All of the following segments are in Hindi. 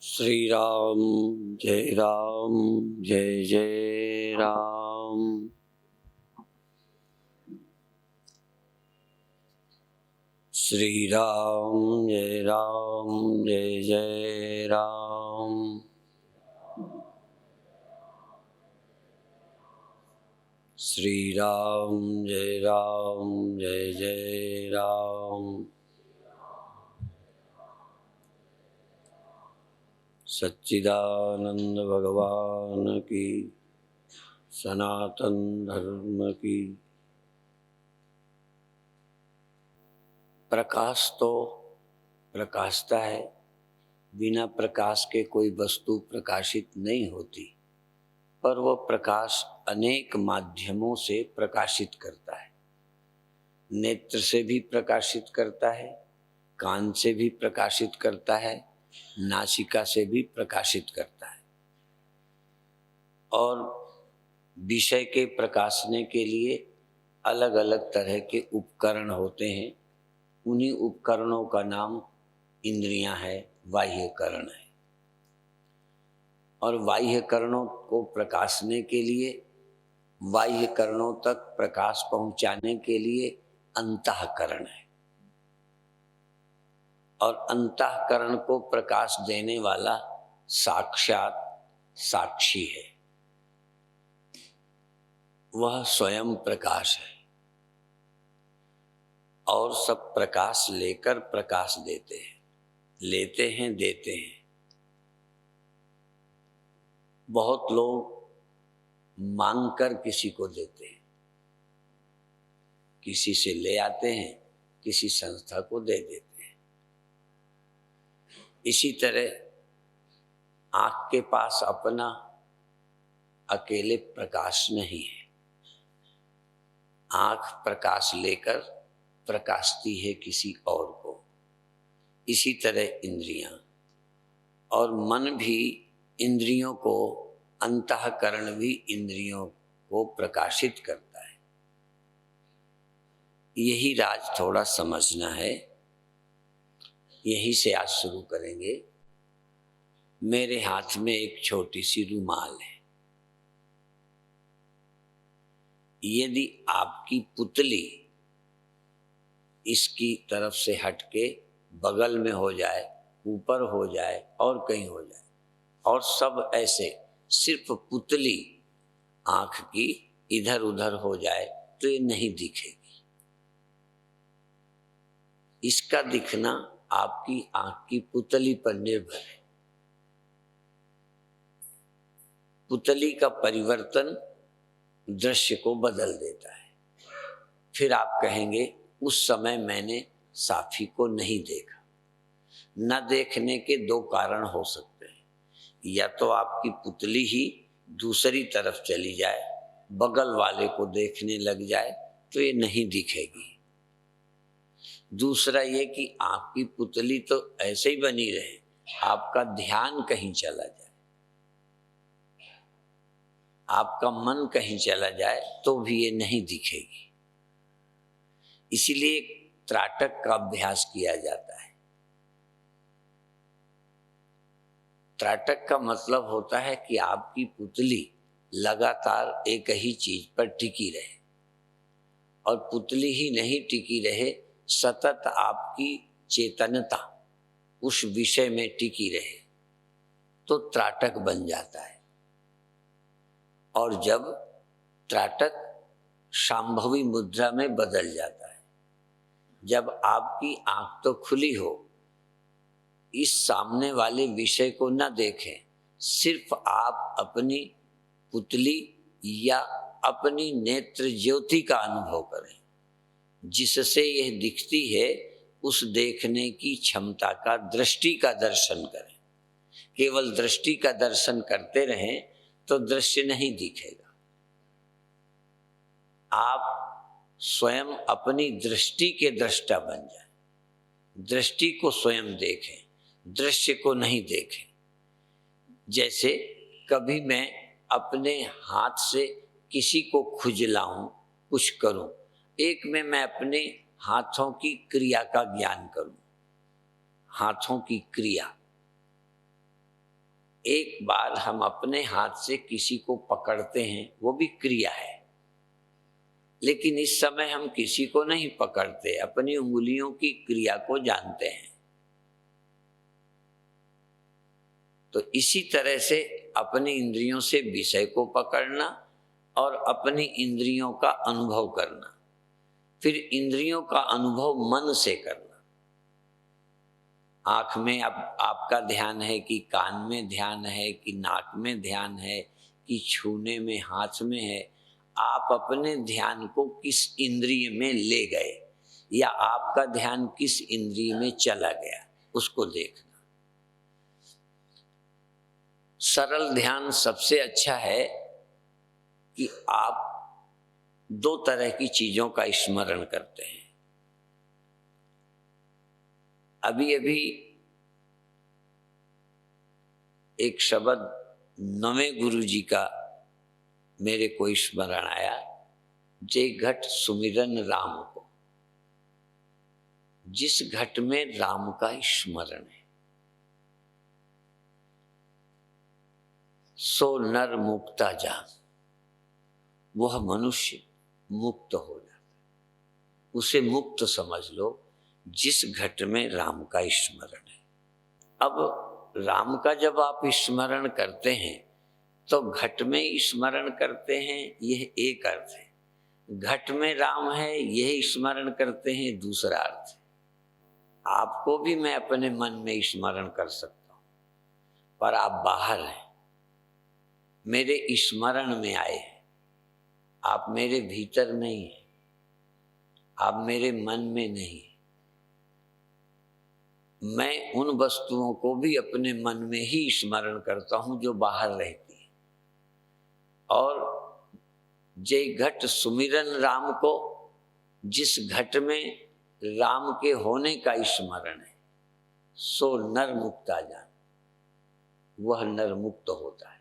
श्री राम जय जय राम। श्री राम जय जय राम। श्री राम जय जय राम। सच्चिदानंद भगवान की, सनातन धर्म की। प्रकाश तो प्रकाशता है, बिना प्रकाश के कोई वस्तु प्रकाशित नहीं होती, पर वह प्रकाश अनेक माध्यमों से प्रकाशित करता है। नेत्र से भी प्रकाशित करता है, कान से भी प्रकाशित करता है, नासिका से भी प्रकाशित करता है। और विषय के प्रकाशने के लिए अलग अलग तरह के उपकरण होते हैं। उन्हीं उपकरणों का नाम इंद्रियां है, बाह्यकरण है। और बाह्यकरणों को प्रकाशने के लिए, बाह्यकरणों तक प्रकाश पहुंचाने के लिए अंतःकरण है। और अंतःकरण को प्रकाश देने वाला साक्षात साक्षी है, वह स्वयं प्रकाश है। और सब प्रकाश लेकर प्रकाश देते हैं, लेते हैं, देते हैं। बहुत लोग मांग कर किसी को देते हैं, किसी से ले आते हैं, किसी संस्था को दे देते हैं। इसी तरह आँख के पास अपना अकेले प्रकाश नहीं है, आँख प्रकाश लेकर प्रकाशती है किसी और को। इसी तरह इंद्रियां और मन भी इंद्रियों को, अंतःकरण भी इंद्रियों को प्रकाशित करता है। यही राज थोड़ा समझना है, यही से आज शुरू करेंगे। मेरे हाथ में एक छोटी सी रुमाल है। यदि आपकी पुतली इसकी तरफ से हटके बगल में हो जाए, ऊपर हो जाए और कहीं हो जाए, और सब ऐसे सिर्फ पुतली आंख की इधर उधर हो जाए, तो ये नहीं दिखेगी। इसका दिखना आपकी आंख की पुतली पर निर्भर है। पुतली का परिवर्तन दृश्य को बदल देता है। फिर आप कहेंगे उस समय मैंने साफी को नहीं देखा। न देखने के दो कारण हो सकते हैं, या तो आपकी पुतली ही दूसरी तरफ चली जाए, बगल वाले को देखने लग जाए, तो ये नहीं दिखेगी। दूसरा ये कि आपकी पुतली तो ऐसे ही बनी रहे, आपका ध्यान कहीं चला जाए, आपका मन कहीं चला जाए, तो भी ये नहीं दिखेगी। इसीलिए त्राटक का अभ्यास किया जाता है। त्राटक का मतलब होता है कि आपकी पुतली लगातार एक ही चीज पर टिकी रहे, और पुतली ही नहीं टिकी रहे, सतत आपकी चेतनता उस विषय में टिकी रहे, तो त्राटक बन जाता है। और जब त्राटक शांभवी मुद्रा में बदल जाता है, जब आपकी आंख तो खुली हो, इस सामने वाले विषय को न देखें, सिर्फ आप अपनी पुतली या अपनी नेत्र ज्योति का अनुभव करें, जिससे यह दिखती है उस देखने की क्षमता का, दृष्टि का दर्शन करें। केवल दृष्टि का दर्शन करते रहें तो दृश्य नहीं दिखेगा। आप स्वयं अपनी दृष्टि के दृष्टा बन जाएं, दृष्टि को स्वयं देखें, दृश्य को नहीं देखें। जैसे कभी मैं अपने हाथ से किसी को खुजलाऊं, कुछ करूं, एक में मैं अपने हाथों की क्रिया का ज्ञान करूं, हाथों की क्रिया। एक बार हम अपने हाथ से किसी को पकड़ते हैं, वो भी क्रिया है, लेकिन इस समय हम किसी को नहीं पकड़ते, अपनी उंगलियों की क्रिया को जानते हैं। तो इसी तरह से अपनी इंद्रियों से विषय को पकड़ना और अपनी इंद्रियों का अनुभव करना, फिर इंद्रियों का अनुभव मन से करना। आंख में अब आपका ध्यान है कि कान में ध्यान है कि नाक में ध्यान है कि छूने में हाथ में है, आप अपने ध्यान को किस इंद्रिय में ले गए या आपका ध्यान किस इंद्रिय में चला गया, उसको देखना। सरल ध्यान सबसे अच्छा है कि आप दो तरह की चीजों का स्मरण करते हैं। अभी अभी एक शब्द नवे गुरु जी का मेरे को स्मरण आया, जे घट सुमिरन राम को। जिस घट में राम का स्मरण है सो नर मुक्ता जान, वह मनुष्य मुक्त हो जाता, उसे मुक्त समझ लो जिस घट में राम का स्मरण है। अब राम का जब आप स्मरण करते हैं तो घट में स्मरण करते हैं, यह एक अर्थ है। घट में राम है, यह स्मरण करते हैं, दूसरा अर्थ है। आपको भी मैं अपने मन में स्मरण कर सकता हूं, पर आप बाहर हैं, मेरे स्मरण में आए हैं, आप मेरे भीतर नहीं हैं, आप मेरे मन में नहीं। मैं उन वस्तुओं को भी अपने मन में ही स्मरण करता हूं जो बाहर रहती हैं। और जे घट सुमिरन राम को, जिस घट में राम के होने का स्मरण है सो नर मुक्ता जान, वह नर मुक्त होता है।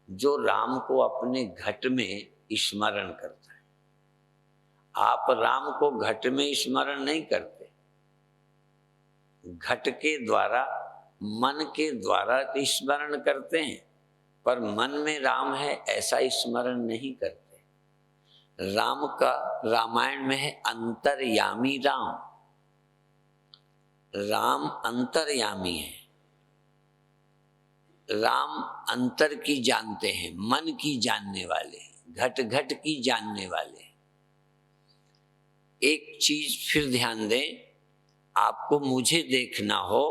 जो राम को अपने घट में स्मरण करता है। आप राम को घट में स्मरण नहीं करते, घट के द्वारा मन के द्वारा स्मरण करते हैं, पर मन में राम है ऐसा स्मरण नहीं करते। राम का रामायण में है अंतर्यामी राम, राम अंतर्यामी है। राम अंतर की जानते हैं, मन की जानने वाले हैं, घट घट की जानने वाले हैं। एक चीज फिर ध्यान दें, आपको मुझे देखना हो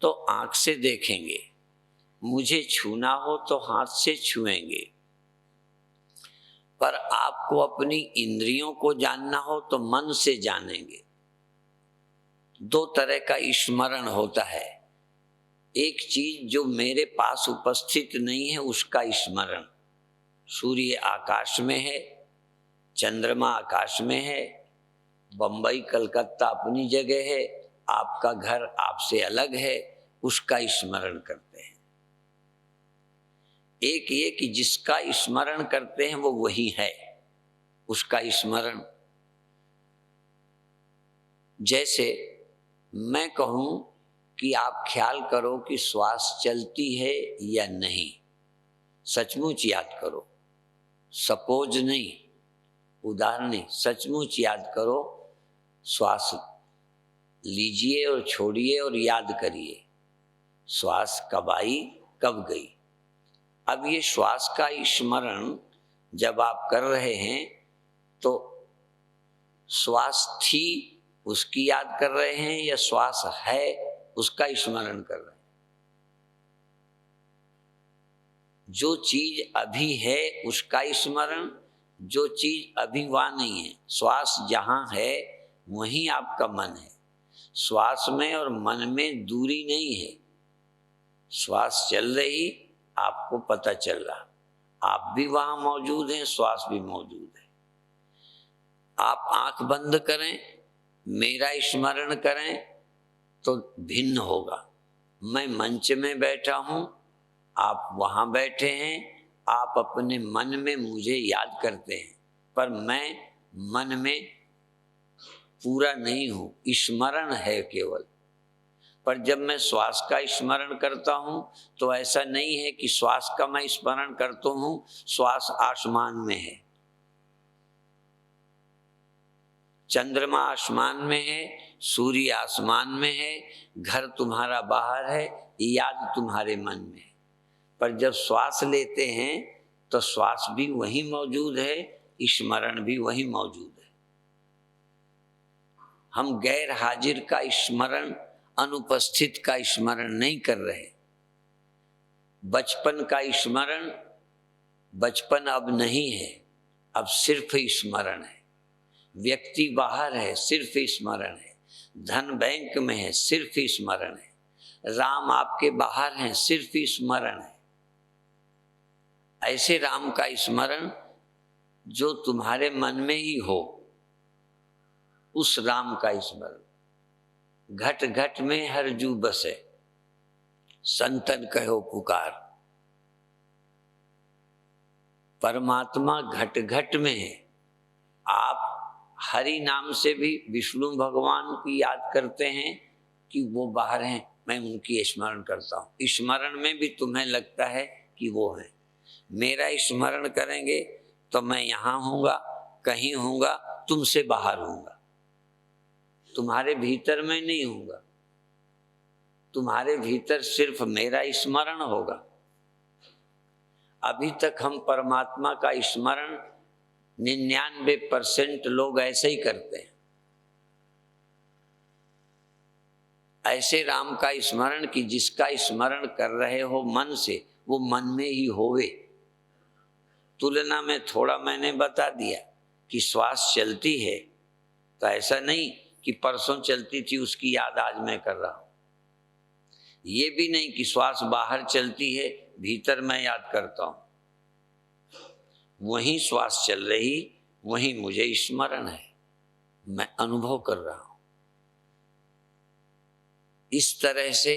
तो आंख से देखेंगे, मुझे छूना हो तो हाथ से छुएंगे, पर आपको अपनी इंद्रियों को जानना हो तो मन से जानेंगे। दो तरह का स्मरण होता है। एक चीज जो मेरे पास उपस्थित नहीं है उसका स्मरण, सूर्य आकाश में है, चंद्रमा आकाश में है, बंबई कलकत्ता अपनी जगह है, आपका घर आपसे अलग है, उसका स्मरण करते हैं। एक ये कि जिसका स्मरण करते हैं वो वही है, उसका स्मरण। जैसे मैं कहूं कि आप ख्याल करो कि श्वास चलती है या नहीं, सचमुच याद करो, सपोज नहीं, उदाहरण नहीं, सचमुच याद करो। श्वास लीजिए और छोड़िए और याद करिए श्वास कब आई कब गई। अब ये श्वास का स्मरण जब आप कर रहे हैं तो श्वास थी उसकी याद कर रहे हैं या श्वास है उसका स्मरण कर रहे हैं। जो चीज अभी है उसका स्मरण, जो चीज अभी वहां नहीं है। श्वास जहां है वहीं आपका मन है, श्वास में और मन में दूरी नहीं है। श्वास चल रही, आपको पता चल रहा, आप भी वहां मौजूद हैं, श्वास भी मौजूद है। आप आंख बंद करें, मेरा स्मरण करें तो भिन्न होगा। मैं मंच में बैठा हूं, आप वहां बैठे हैं, आप अपने मन में मुझे याद करते हैं, पर मैं मन में पूरा नहीं हूं, स्मरण है केवल। पर जब मैं श्वास का स्मरण करता हूं तो ऐसा नहीं है कि श्वास का मैं स्मरण करता हूं, श्वास आसमान में है, चंद्रमा आसमान में है, सूर्य आसमान में है, घर तुम्हारा बाहर है, याद तुम्हारे मन में है। पर जब श्वास लेते हैं तो श्वास भी वही मौजूद है, स्मरण भी वही मौजूद है। हम गैर हाजिर का स्मरण, अनुपस्थित का स्मरण नहीं कर रहे। बचपन का स्मरण, बचपन अब नहीं है, अब सिर्फ स्मरण है। व्यक्ति बाहर है, सिर्फ स्मरण है। धन बैंक में है, सिर्फ स्मरण है। राम आपके बाहर हैं, सिर्फ स्मरण है। ऐसे राम का स्मरण जो तुम्हारे मन में ही हो, उस राम का स्मरण। घट घट में हर जू बसे, संतन कहो पुकार। परमात्मा घट घट में है। आप हरि नाम से भी विष्णु भगवान की याद करते हैं कि वो बाहर हैं, मैं उनकी स्मरण करता हूँ। स्मरण में भी तुम्हें लगता है कि वो है। मेरा स्मरण करेंगे तो मैं यहाँ हूँगा, कहीं हूँगा, तुमसे बाहर हूँगा, तुम्हारे भीतर में नहीं हूँगा। तुम्हारे भीतर सिर्फ मेरा स्मरण होगा। अभी तक हम परमात्मा का स्मरण 99% लोग ऐसे ही करते हैं। ऐसे राम का स्मरण कि जिसका स्मरण कर रहे हो मन से, वो मन में ही होवे। तुलना में थोड़ा मैंने बता दिया कि श्वास चलती है, तो ऐसा नहीं कि परसों चलती थी उसकी याद आज मैं कर रहा हूं। ये भी नहीं कि श्वास बाहर चलती है, भीतर मैं याद करता हूं। वहीं श्वास चल रही, वहीं मुझे स्मरण है, मैं अनुभव कर रहा हूं। इस तरह से।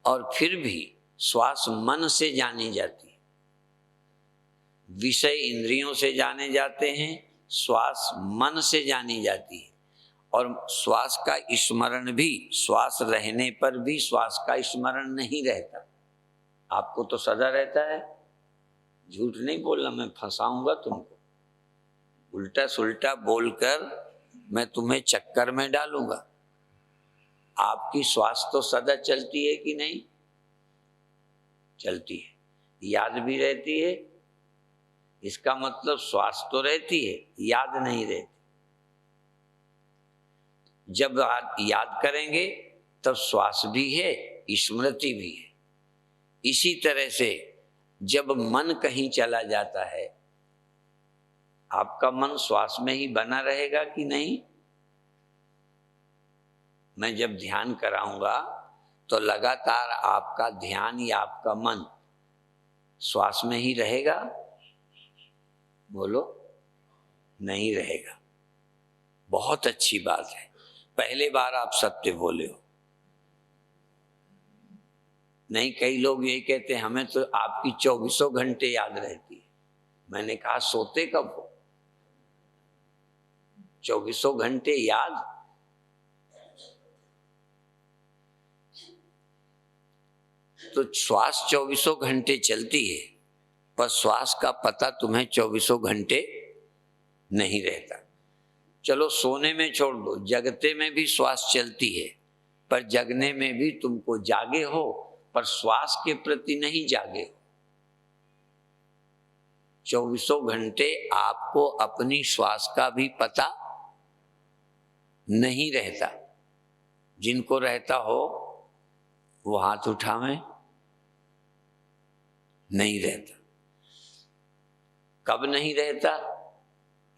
और फिर भी श्वास मन से जानी जाती है, विषय इंद्रियों से जाने जाते हैं, श्वास मन से जानी जाती है। और श्वास का स्मरण भी, श्वास रहने पर भी श्वास का स्मरण नहीं रहता। आपको तो सदा रहता है। झूठ नहीं बोलना, मैं फंसाऊंगा तुमको। उल्टा सुल्टा बोलकर मैं तुम्हें चक्कर में डालूंगा। आपकी श्वास तो सदा चलती है कि नहीं? चलती है, याद भी रहती है। इसका मतलब श्वास तो रहती है, याद नहीं रहती। जब आप याद करेंगे तब श्वास भी है, स्मृति भी है। इसी तरह से जब मन कहीं चला जाता है, आपका मन श्वास में ही बना रहेगा कि नहीं? मैं जब ध्यान कराऊंगा तो लगातार आपका ध्यान या आपका मन श्वास में ही रहेगा? बोलो, नहीं रहेगा। बहुत अच्छी बात है, पहले बार आप सत्य बोले हो। नहीं, कई लोग यही कहते हैं हमें तो आपकी 24 घंटे याद रहती है। मैंने कहा सोते कब हो? 24 घंटे याद? तो श्वास 24 घंटे चलती है, पर श्वास का पता तुम्हें 24 घंटे नहीं रहता। चलो सोने में छोड़ दो, जगते में भी श्वास चलती है, पर जगने में भी तुमको जागे हो, पर श्वास के प्रति नहीं जागे हो। 24 घंटे आपको अपनी श्वास का भी पता नहीं रहता। जिनको रहता हो वो हाथ उठावें। नहीं रहता। कब नहीं रहता?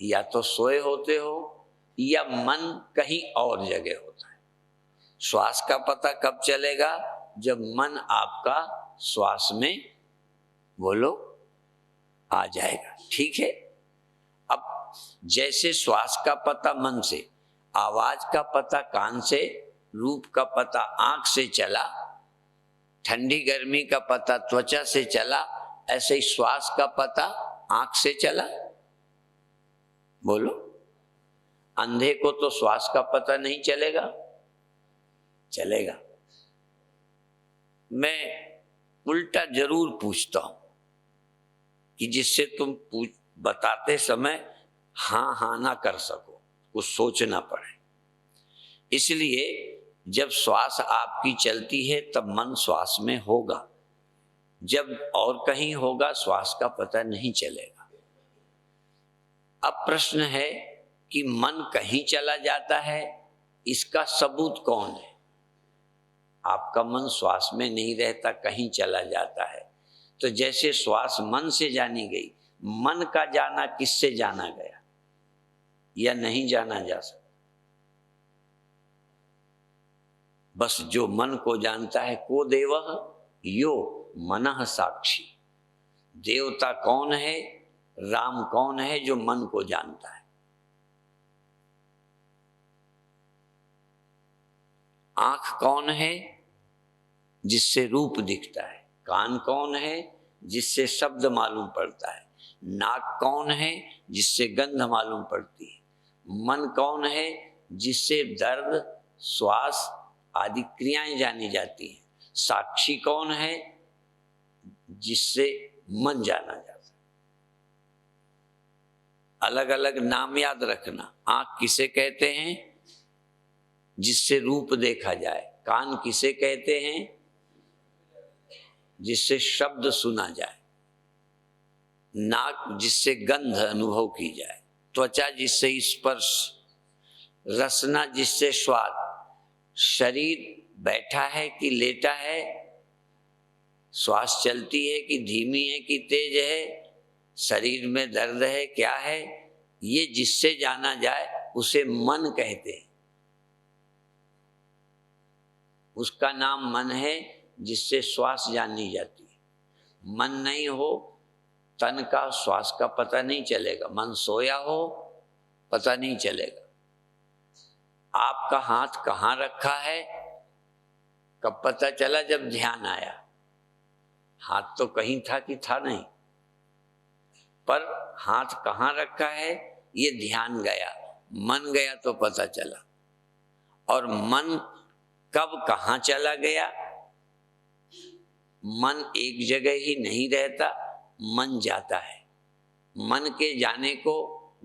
या तो सोए होते हो या मन कहीं और जगह होता है। श्वास का पता कब चलेगा? जब मन आपका श्वास में, बोलो, आ जाएगा। ठीक है। अब जैसे श्वास का पता मन से, आवाज का पता कान से, रूप का पता आंख से चला, ठंडी गर्मी का पता त्वचा से चला, ऐसे ही श्वास का पता आंख से चला। बोलो, अंधे को तो श्वास का पता नहीं चलेगा? चलेगा। मैं उल्टा जरूर पूछता हूं कि जिससे तुम बताते समय हाँ हाँ ना कर सको, कुछ सोचना पड़े। इसलिए जब श्वास आपकी चलती है तब मन श्वास में होगा, जब और कहीं होगा श्वास का पता नहीं चलेगा। अब प्रश्न है कि मन कहीं चला जाता है, इसका सबूत कौन है? आपका मन श्वास में नहीं रहता, कहीं चला जाता है। तो जैसे श्वास मन से जानी गई, मन का जाना किससे जाना गया या नहीं जाना जा सकता? बस जो मन को जानता है, को देवः यो मनः साक्षी। देवता कौन है, राम कौन है? जो मन को जानता है। आंख कौन है? जिससे रूप दिखता है। कान कौन है? जिससे शब्द मालूम पड़ता है। नाक कौन है? जिससे गंध मालूम पड़ती है। मन कौन है? जिससे दर्द, श्वास आदि क्रियाएं जानी जाती हैं। साक्षी कौन है? जिससे मन जाना जाता है। अलग अलग नाम याद रखना। आंख किसे कहते हैं? जिससे रूप देखा जाए। कान किसे कहते हैं? जिससे शब्द सुना जाए। नाक जिससे गंध अनुभव की जाए। त्वचा जिससे स्पर्श, रसना जिससे स्वाद। शरीर बैठा है कि लेटा है, श्वास चलती है कि धीमी है कि तेज है, शरीर में दर्द है क्या है, ये जिससे जाना जाए उसे मन कहते हैं। उसका नाम मन है, जिससे श्वास जानी जाती है। मन नहीं हो, तन का श्वास का पता नहीं चलेगा। मन सोया हो, पता नहीं चलेगा। आपका हाथ कहाँ रखा है, कब पता चला? जब ध्यान आया। हाथ तो कहीं था कि था नहीं, पर हाथ कहाँ रखा है ये ध्यान गया, मन गया तो पता चला। और मन कब कहाँ चला गया? मन एक जगह ही नहीं रहता, मन जाता है। मन के जाने को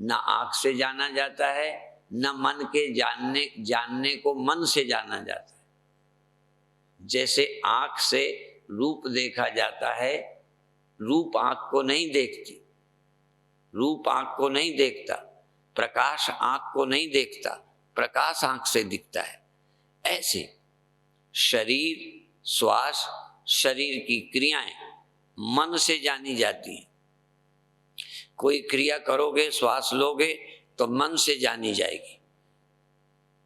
न आँख से जाना जाता है, न मन के जानने को मन से जाना जाता है। जैसे आँख से रूप देखा जाता है, रूप आँख को नहीं देखती, रूप आँख को नहीं देखता। प्रकाश आँख को नहीं देखता, प्रकाश आँख से दिखता है। ऐसे शरीर, श्वास, शरीर की क्रियाएं मन से जानी जाती हैं। कोई क्रिया करोगे, श्वास लोगे तो मन से जानी जाएगी।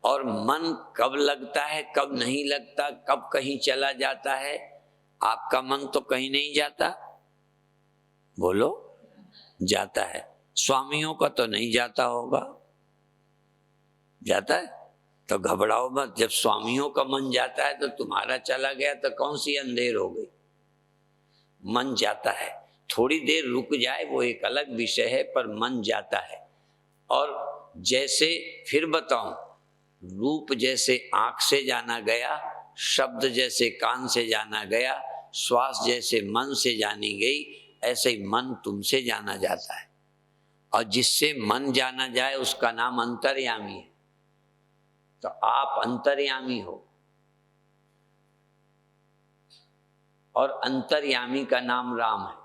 और मन कब लगता है, कब नहीं लगता, कब कहीं चला जाता है? आपका मन तो कहीं नहीं जाता, बोलो। जाता है। स्वामियों का तो नहीं जाता होगा, जाता है? तो घबराओ मत। जब स्वामियों का मन जाता है तो तुम्हारा चला गया तो कौन सी अंधेर हो गई? मन जाता है। थोड़ी देर रुक जाए वो एक अलग विषय है, पर मन जाता है। और जैसे फिर बताऊं, रूप जैसे आंख से जाना गया, शब्द जैसे कान से जाना गया, श्वास जैसे मन से जानी गई, ऐसे ही मन तुमसे जाना जाता है। और जिससे मन जाना जाए उसका नाम अंतर्यामी है। तो आप अंतर्यामी हो, और अंतर्यामी का नाम राम है।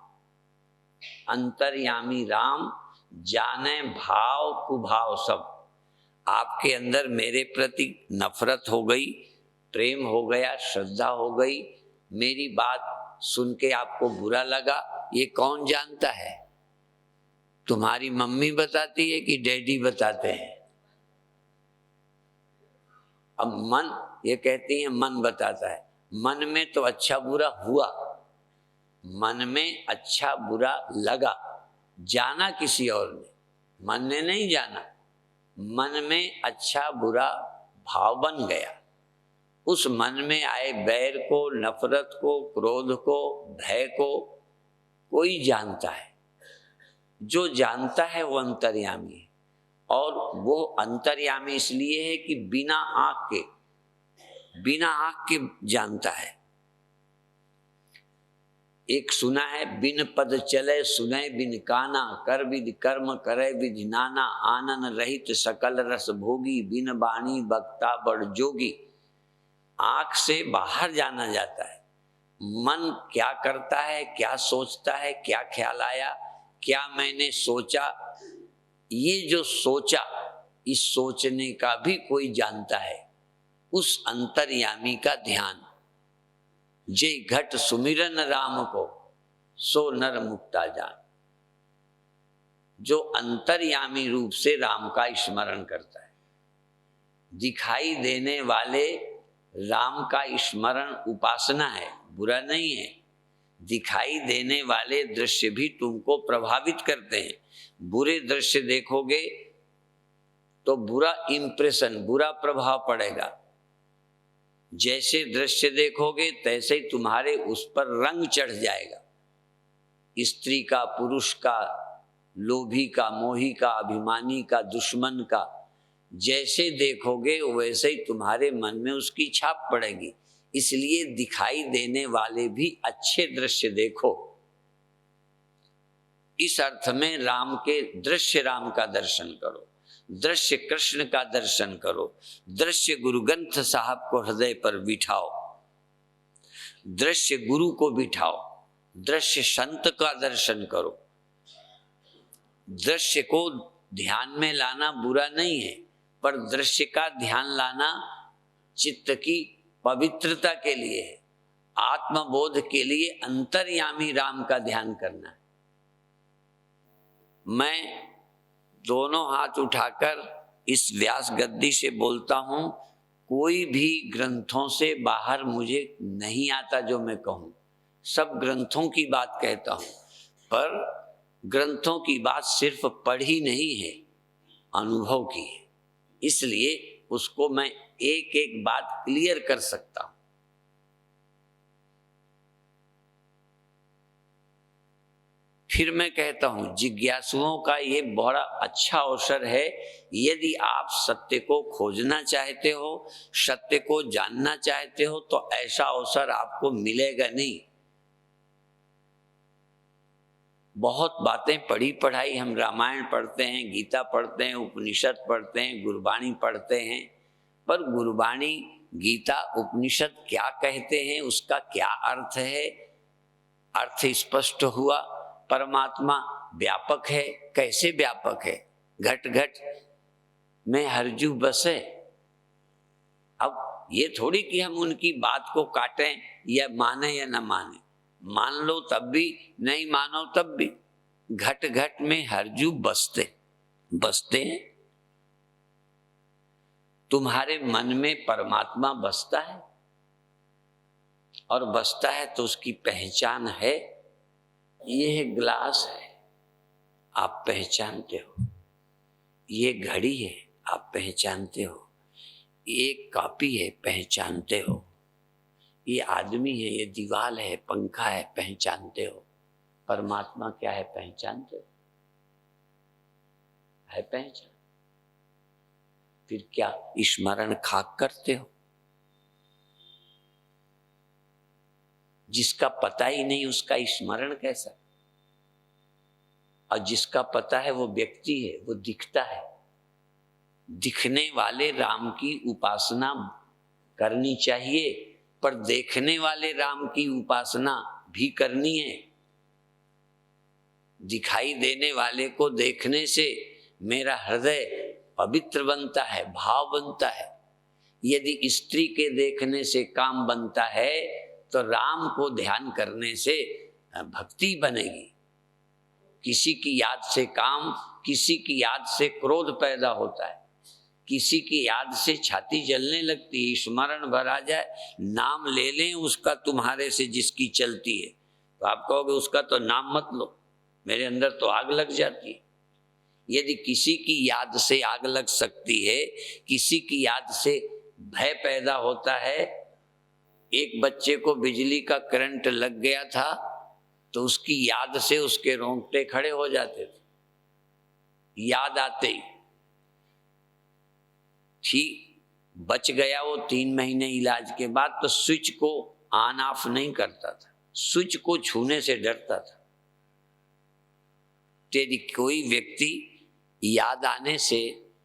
अंतर्यामी राम जाने भाव कुभाव सब। आपके अंदर मेरे प्रति नफरत हो गई, प्रेम हो गया, श्रद्धा हो गई, मेरी बात सुन के आपको बुरा लगा, ये कौन जानता है? तुम्हारी मम्मी बताती है कि डैडी बताते हैं? अब मन, ये कहती है मन बताता है। मन में तो अच्छा बुरा हुआ, मन में अच्छा बुरा लगा, जाना किसी और ने, मन ने नहीं जाना। मन में अच्छा बुरा भाव बन गया। उस मन में आए बैर को, नफरत को, क्रोध को, भय को कोई जानता है। जो जानता है वो अंतर्यामी है। और वो अंतर्यामी इसलिए है कि बिना आँख के जानता है। एक सुना है, बिन पद चले सुने बिन काना, कर विधि कर्म करे विधि नाना, आनन रहित सकल रस भोगी, बिन बाणी बक्ता बड़ जोगी। आंख से बाहर जाना जाता है, मन क्या करता है, क्या सोचता है, क्या ख्याल आया, क्या मैंने सोचा, ये जो सोचा, इस सोचने का भी कोई जानता है, उस अंतर्यामी का ध्यान। जे घट सुमिरन राम को, सो नर मुक्ता जान। जो अंतर्यामी रूप से राम का स्मरण करता है, दिखाई देने वाले राम का स्मरण उपासना है, बुरा नहीं है। दिखाई देने वाले दृश्य भी तुमको प्रभावित करते हैं। बुरे दृश्य देखोगे तो बुरा इंप्रेशन, बुरा प्रभाव पड़ेगा। जैसे दृश्य देखोगे तैसे ही तुम्हारे उस पर रंग चढ़ जाएगा। स्त्री का, पुरुष का, लोभी का, मोही का, अभिमानी का, दुश्मन का, जैसे देखोगे वैसे ही तुम्हारे मन में उसकी छाप पड़ेगी। इसलिए दिखाई देने वाले भी अच्छे दृश्य देखो। इस अर्थ में राम के दृश्य राम का दर्शन करो, दृश्य कृष्ण का दर्शन करो, दृश्य गुरु ग्रंथ साहब को हृदय पर बिठाओ, दृश्य गुरु को बिठाओ, दृश्य संत का दर्शन करो। दृश्य को ध्यान में लाना बुरा नहीं है, पर दृश्य का ध्यान लाना चित्त की पवित्रता के लिए है, आत्मबोध के लिए अंतर्यामी राम का ध्यान करना है। मैं दोनों हाथ उठाकर इस व्यास गद्दी से बोलता हूं, कोई भी ग्रंथों से बाहर मुझे नहीं आता जो मैं कहूं, सब ग्रंथों की बात कहता हूं। पर ग्रंथों की बात सिर्फ पढ़ी नहीं है, अनुभव की है, इसलिए उसको मैं एक एक बात क्लियर कर सकता हूं। फिर मैं कहता हूं, जिज्ञासुओं का ये बड़ा अच्छा अवसर है। यदि आप सत्य को खोजना चाहते हो, सत्य को जानना चाहते हो, तो ऐसा अवसर आपको मिलेगा नहीं। बहुत बातें पढ़ी पढ़ाई, हम रामायण पढ़ते हैं, गीता पढ़ते हैं, उपनिषद पढ़ते हैं, गुरबाणी पढ़ते हैं, पर गुरबाणी, गीता, उपनिषद क्या कहते हैं, उसका क्या अर्थ है, अर्थ स्पष्ट हुआ। परमात्मा व्यापक है, कैसे व्यापक है, घट घट में हरजू बसे। अब ये थोड़ी कि हम उनकी बात को काटें या माने या न माने, मान लो तब भी, नहीं मानो तब भी। घट घट में हरजू बसते बसते हैं। तुम्हारे मन में परमात्मा बसता है, और बसता है तो उसकी पहचान है। ये ग्लास है, आप पहचानते हो। ये घड़ी है, आप पहचानते हो। ये कॉपी है, पहचानते हो। ये आदमी है, ये दीवार है, पंखा है, पहचानते हो। परमात्मा क्या है, पहचानते हो? है पहचान? फिर क्या स्मरण खाक करते हो? जिसका पता ही नहीं उसका स्मरण कैसा? और जिसका पता है वो व्यक्ति है, वो दिखता है। दिखने वाले राम की उपासना करनी चाहिए, पर देखने वाले राम की उपासना भी करनी है। दिखाई देने वाले को देखने से मेरा हृदय पवित्र बनता है, भाव बनता है। यदि स्त्री के देखने से काम बनता है, तो राम को ध्यान करने से भक्ति बनेगी। किसी की याद से काम, किसी की याद से क्रोध पैदा होता है, किसी की याद से छाती जलने लगती है, स्मरण भर आ जाए, नाम ले लें उसका, तुम्हारे से जिसकी चलती है, तो आप कहोगे उसका तो नाम मत लो, मेरे अंदर तो आग लग जाती है। यदि किसी की याद से आग लग सकती है, किसी की याद से भय पैदा होता है। एक बच्चे को बिजली का करंट लग गया था, तो उसकी याद से उसके रोंगटे खड़े हो जाते थे, याद आते ही। ठीक बच गया वो 3 महीने इलाज के बाद, तो स्विच को ऑन ऑफ नहीं करता था, स्विच को छूने से डरता था। यदि कोई व्यक्ति याद आने से,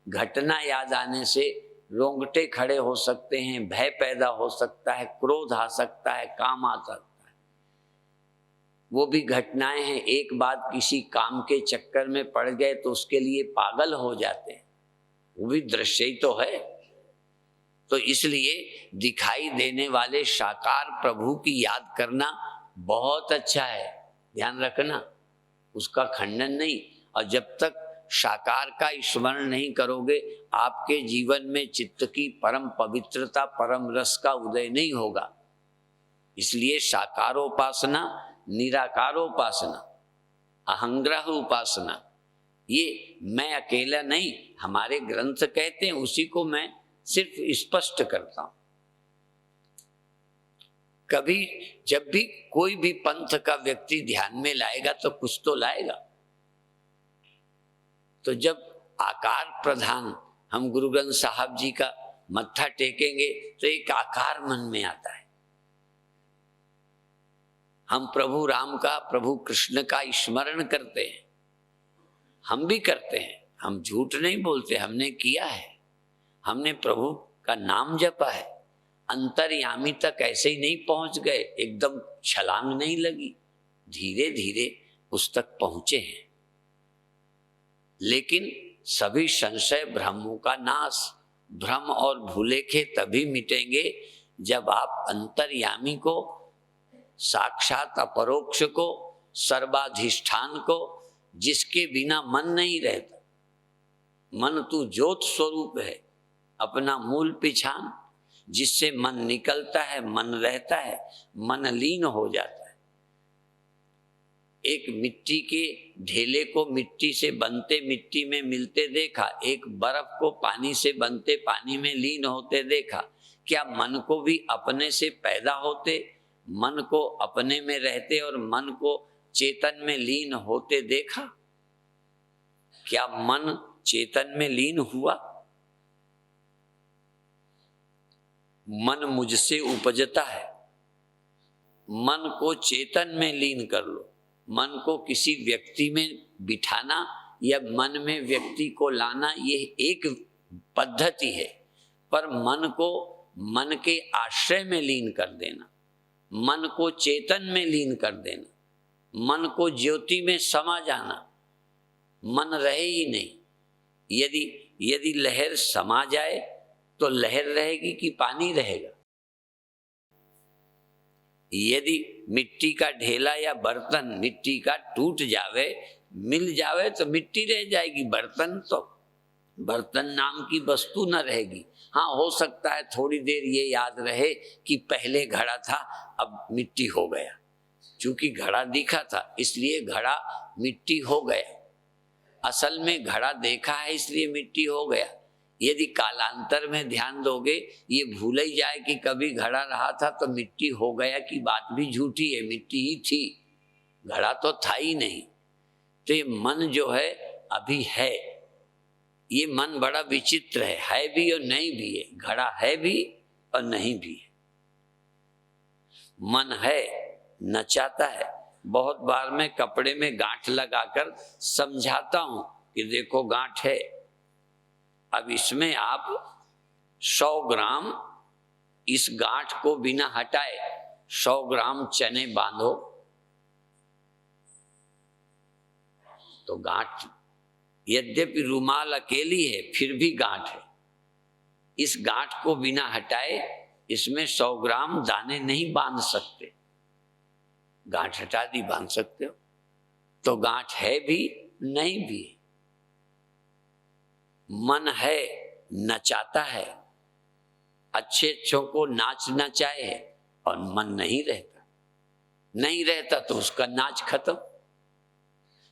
घटना याद आने से रोंगटे खड़े हो सकते हैं, भय पैदा हो सकता है, क्रोध आ सकता है, काम आ सकता है, वो भी घटनाएं हैं। एक बार किसी काम के चक्कर में पड़ गए तो उसके लिए पागल हो जाते हैं, वो भी दृश्य ही तो है। तो इसलिए दिखाई देने वाले साकार प्रभु की याद करना बहुत अच्छा है, ध्यान रखना, उसका खंडन नहीं। और जब तक साकार का स्मरण नहीं करोगे, आपके जीवन में चित्त की परम पवित्रता, परम रस का उदय नहीं होगा। इसलिए साकारोपासना, निराकारोपासना, अहंग्रह उपासना, ये मैं अकेला नहीं, हमारे ग्रंथ कहते हैं, उसी को मैं सिर्फ स्पष्ट करता हूं। कभी जब भी कोई भी पंथ का व्यक्ति ध्यान में लाएगा तो कुछ तो लाएगा। तो जब आकार प्रधान हम गुरु ग्रंथ साहब जी का मत्था टेकेंगे तो एक आकार मन में आता है। हम प्रभु राम का, प्रभु कृष्ण का स्मरण करते हैं, हम भी करते हैं, हम झूठ नहीं बोलते, हमने किया है, हमने प्रभु का नाम जपा है। अंतर्यामी तक ऐसे ही नहीं पहुंच गए, एकदम छलांग नहीं लगी, धीरे धीरे उस तक पहुंचे हैं। लेकिन सभी संशय भ्रमों का नाश, भ्रम और भूलेखे तभी मिटेंगे जब आप अंतर्यामी को, साक्षात अपरोक्ष को, सर्वाधिष्ठान को, जिसके बिना मन नहीं रहता, मन तू ज्योत स्वरूप है, अपना मूल पिछान, जिससे मन निकलता है, मन रहता है, मन लीन हो जाता है। एक मिट्टी के ढेले को मिट्टी से बनते मिट्टी में मिलते देखा, एक बर्फ को पानी से बनते पानी में लीन होते देखा। क्या मन को भी अपने से पैदा होते, मन को अपने में रहते और मन को चेतन में लीन होते देखा? क्या मन चेतन में लीन हुआ? मन मुझसे उपजता है। मन को चेतन में लीन कर लो। मन को किसी व्यक्ति में बिठाना या मन में व्यक्ति को लाना, ये एक पद्धति है, पर मन को मन के आश्रय में लीन कर देना, मन को चेतन में लीन कर देना, मन को ज्योति में समा जाना, मन रहे ही नहीं। यदि लहर समा जाए तो लहर रहेगी कि पानी रहेगा? यदि मिट्टी का ढेला या बर्तन मिट्टी का टूट जावे, मिल जावे तो मिट्टी रह जाएगी, बर्तन नाम की वस्तु न रहेगी। हाँ, हो सकता है थोड़ी देर ये याद रहे कि पहले घड़ा था, अब मिट्टी हो गया। चूंकि घड़ा दिखा था इसलिए घड़ा मिट्टी हो गया, असल में घड़ा देखा है इसलिए मिट्टी हो गया। यदि कालांतर में ध्यान दोगे, ये भूल ही जाए कि कभी घड़ा रहा था तो मिट्टी हो गया की बात भी झूठी है, मिट्टी ही थी, घड़ा तो था ही नहीं। तो ये मन जो है अभी है, ये मन बड़ा विचित्र है भी और नहीं भी है, घड़ा है भी और नहीं भी है। मन है, नचाता है। बहुत बार मैं कपड़े में गांठ लगाकर समझाता हूं कि देखो गांठ है, अब इसमें आप 100 ग्राम इस गांठ को बिना हटाए 100 ग्राम चने बांधो तो गांठ, यद्यपि रुमाल अकेली है फिर भी गांठ है। इस गांठ को बिना हटाए इसमें 100 ग्राम दाने नहीं बांध सकते, गांठ हटा दी बांध सकते हो। तो गांठ है भी नहीं भी। मन है, नचाता है, अच्छे अच्छों को नाच नचाए है, और मन नहीं रहता तो उसका नाच खत्म।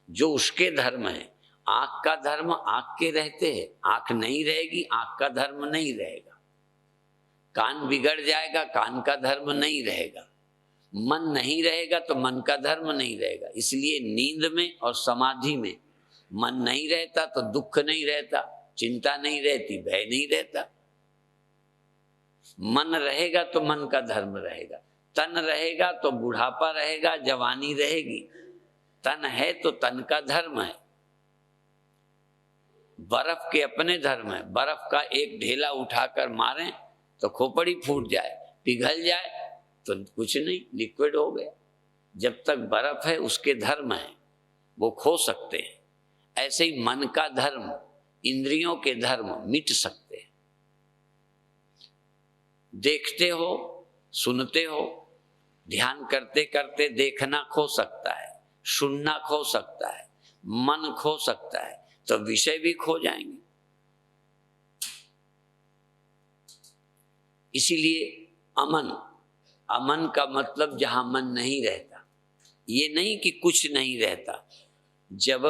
जो उसके धर्म है, आंख का धर्म आंख के रहते हैं, आंख नहीं रहेगी आंख का धर्म नहीं रहेगा। कान बिगड़ जाएगा, कान का धर्म नहीं रहेगा। मन नहीं रहेगा तो मन का धर्म नहीं रहेगा। इसलिए नींद में और समाधि में मन नहीं रहता तो दुख नहीं रहता, चिंता नहीं रहती, भय नहीं रहता। मन रहेगा तो मन का धर्म रहेगा, तन रहेगा तो बुढ़ापा रहेगा, जवानी रहेगी। तन है तो तन का धर्म है। बर्फ के अपने धर्म है। बर्फ का एक ढेला उठाकर मारें तो खोपड़ी फूट जाए, पिघल जाए तो कुछ नहीं, लिक्विड हो गया। जब तक बर्फ है उसके धर्म है, वो खो सकते हैं। ऐसे ही मन का धर्म, इंद्रियों के धर्म मिट सकते हैं। देखते हो, सुनते हो, ध्यान करते करते देखना खो सकता है, सुनना खो सकता है, मन खो सकता है, तो विषय भी खो जाएंगे। इसीलिए अमन, अमन का मतलब जहां मन नहीं रहता। ये नहीं कि कुछ नहीं रहता। जब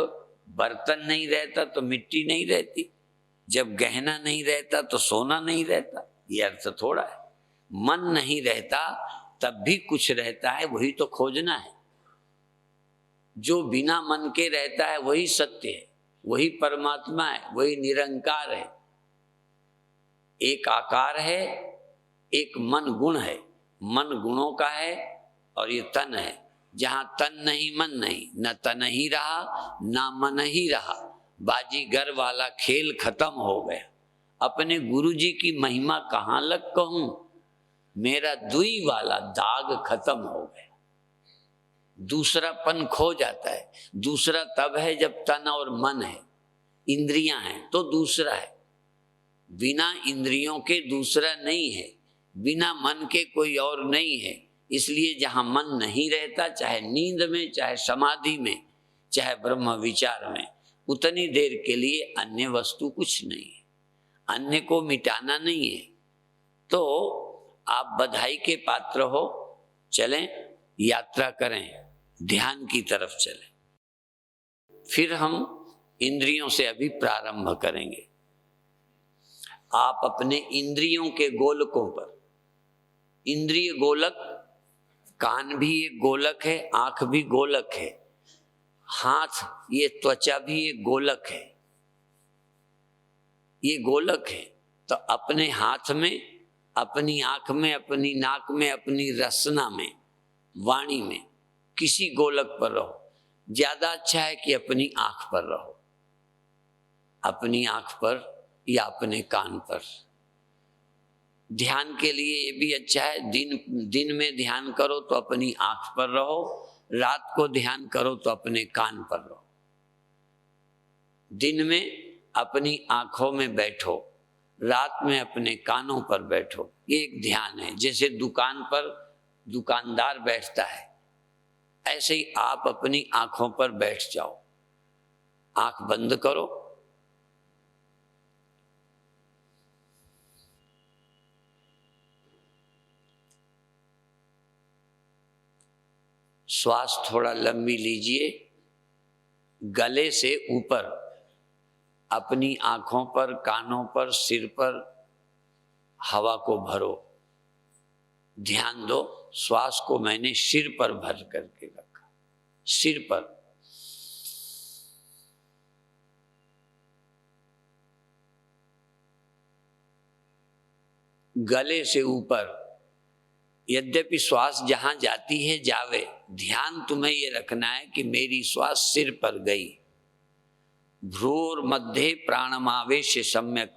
बर्तन नहीं रहता तो मिट्टी नहीं रहती, जब गहना नहीं रहता तो सोना नहीं रहता, ये अर्थ थोड़ा है। मन नहीं रहता तब भी कुछ रहता है, वही तो खोजना है। जो बिना मन के रहता है वही सत्य है, वही परमात्मा है, वही निरंकार है। एक आकार है, एक मन गुण है। मन गुणों का है और ये तन है। जहां तन नहीं मन नहीं, न तन ही रहा न मन ही रहा, बाजीगर वाला खेल खत्म हो गया। अपने गुरु जी की महिमा कहाँ लग कहूं, मेरा दुई वाला दाग खत्म हो गया। दूसरापन खो जाता है। दूसरा तब है जब तन और मन है, इंद्रियां हैं तो दूसरा है। बिना इंद्रियों के दूसरा नहीं है, बिना मन के कोई और नहीं है। इसलिए जहां मन नहीं रहता, चाहे नींद में, चाहे समाधि में, चाहे ब्रह्म विचार में, उतनी देर के लिए अन्य वस्तु कुछ नहीं है। अन्य को मिटाना नहीं है। तो आप बधाई के पात्र हो। चलें, यात्रा करें, ध्यान की तरफ चलें। फिर हम इंद्रियों से अभी प्रारंभ करेंगे। आप अपने इंद्रियों के गोलकों पर, इंद्रिय गोलक, कान भी एक गोलक है, आंख भी गोलक है, हाथ, ये त्वचा भी एक गोलक है, ये गोलक है। तो अपने हाथ में, अपनी आंख में, अपनी नाक में, अपनी रसना में, वाणी में, किसी गोलक पर रहो। ज्यादा अच्छा है कि अपनी आंख पर रहो, अपनी आंख पर या अपने कान पर। ध्यान के लिए ये भी अच्छा है, दिन में ध्यान करो तो अपनी आंख पर रहो, रात को ध्यान करो तो अपने कान पर रहो। दिन में अपनी आंखों में बैठो, रात में अपने कानों पर बैठो। ये एक ध्यान है। जैसे दुकान पर दुकानदार बैठता है, ऐसे ही आप अपनी आंखों पर बैठ जाओ। आंख बंद करो, श्वास थोड़ा लंबी लीजिए। गले से ऊपर अपनी आंखों पर, कानों पर, सिर पर हवा को भरो। ध्यान दो, श्वास को मैंने सिर पर भर करके रखा, सिर पर। गले से ऊपर। यद्यपि श्वास जहां जाती है जावे, ध्यान तुम्हें ये रखना है कि मेरी श्वास सिर पर गई। भ्रूर मध्य प्राणमावेश सम्यक,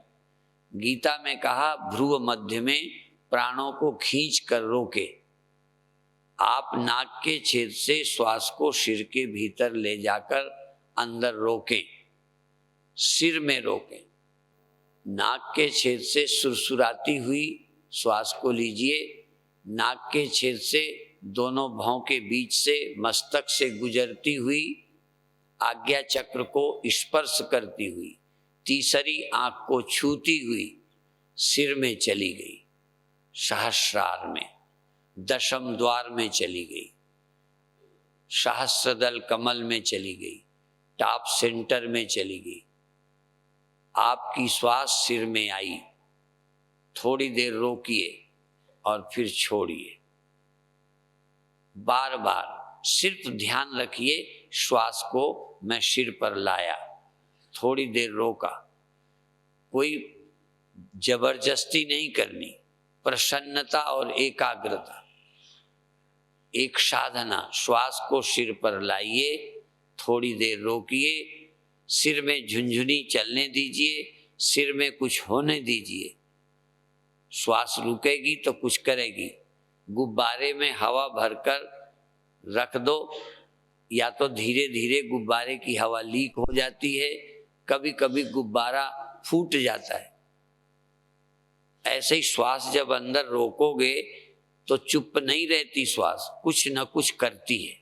गीता में कहा भ्रूव मध्य में प्राणों को खींच कर रोके। आप नाक के छेद से श्वास को सिर के भीतर ले जाकर अंदर रोकें, सिर में रोकें। नाक के छेद से सुरसुराती हुई श्वास को लीजिए। नाक के छेद से दोनों भौं के बीच से मस्तक से गुजरती हुई, आज्ञा चक्र को स्पर्श करती हुई, तीसरी आंख को छूती हुई सिर में चली गई, सहस्रार में, दशम द्वार में चली गई, सहस्रदल कमल में चली गई, टॉप सेंटर में चली गई। आपकी श्वास सिर में आई, थोड़ी देर रोकिए और फिर छोड़िए। बार बार सिर्फ ध्यान रखिए, श्वास को मैं सिर पर लाया, थोड़ी देर रोका। कोई जबरदस्ती नहीं करनी, प्रसन्नता और एकाग्रता। एक साधना, श्वास को सिर पर लाइए, थोड़ी देर रोकिए, सिर में झुनझुनी चलने दीजिए, सिर में कुछ होने दीजिए। श्वास रुकेगी तो कुछ करेगी। गुब्बारे में हवा भरकर रख दो, या तो धीरे धीरे गुब्बारे की हवा लीक हो जाती है, कभी कभी गुब्बारा फूट जाता है। ऐसे ही श्वास जब अंदर रोकोगे तो चुप नहीं रहती, श्वास कुछ न कुछ करती है।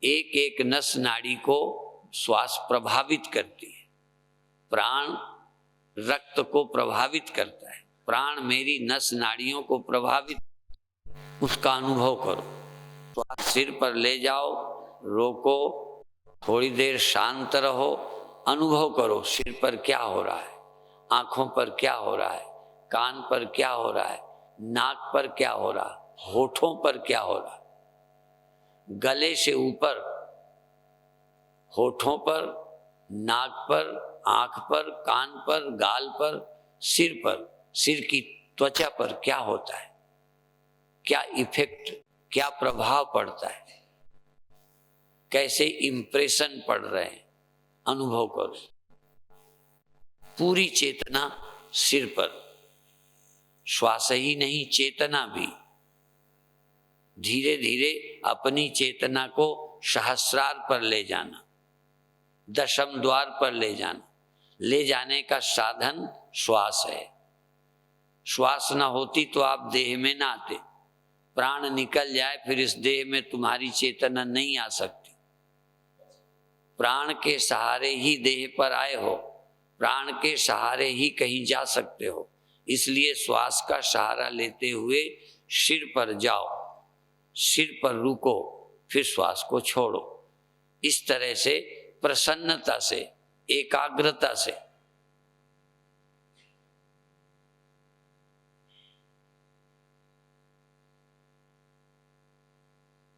एक एक नस नाड़ी को श्वास प्रभावित करती है। प्राण रक्त को प्रभावित करता है, प्राण मेरी नस नाड़ियों को प्रभावित, उसका अनुभव करो। श्वास सिर पर ले जाओ, रोको, थोड़ी देर शांत रहो, अनुभव करो सिर पर क्या हो रहा है, आंखों पर क्या हो रहा है, कान पर क्या हो रहा है, नाक पर क्या हो रहा है, होठों पर क्या हो रहा है। गले से ऊपर होठों पर, नाक पर, आंख पर, कान पर, गाल पर, सिर पर, सिर की त्वचा पर क्या होता है, क्या इफेक्ट, क्या प्रभाव पड़ता है, कैसे इंप्रेशन पड़ रहे हैं, अनुभव करो। पूरी चेतना सिर पर, श्वास ही नहीं चेतना भी। धीरे धीरे अपनी चेतना को सहस्रार पर ले जाना, दशम द्वार पर ले जाना। ले जाने का साधन श्वास है। श्वास ना होती तो आप देह में ना आते। प्राण निकल जाए फिर इस देह में तुम्हारी चेतना नहीं आ सकती। प्राण के सहारे ही देह पर आए हो, प्राण के सहारे ही कहीं जा सकते हो। इसलिए श्वास का सहारा लेते हुए सिर पर जाओ, सिर पर रुको, फिर श्वास को छोड़ो। इस तरह से प्रसन्नता से, एकाग्रता से।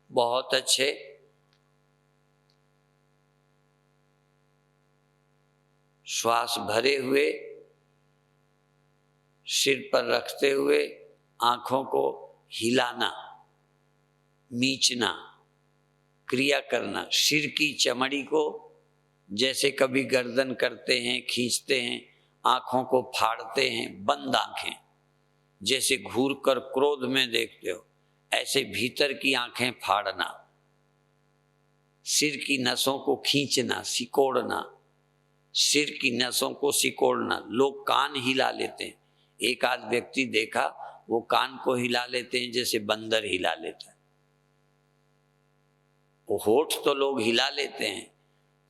बहुत अच्छे। श्वास भरे हुए सिर पर रखते हुए आंखों को हिलाना, मीचना, क्रिया करना। सिर की चमड़ी को जैसे कभी गर्दन करते हैं, खींचते हैं, आंखों को फाड़ते हैं, बंद आंखें, जैसे घूर कर क्रोध में देखते हो, ऐसे भीतर की आंखें फाड़ना, सिर की नसों को खींचना, सिकोड़ना, सिर की नसों को सिकोड़ना। लोग कान हिला लेते हैं, एक आध व्यक्ति देखा वो कान को हिला लेते हैं जैसे बंदर हिला लेता है। वो होठ तो लोग हिला लेते हैं,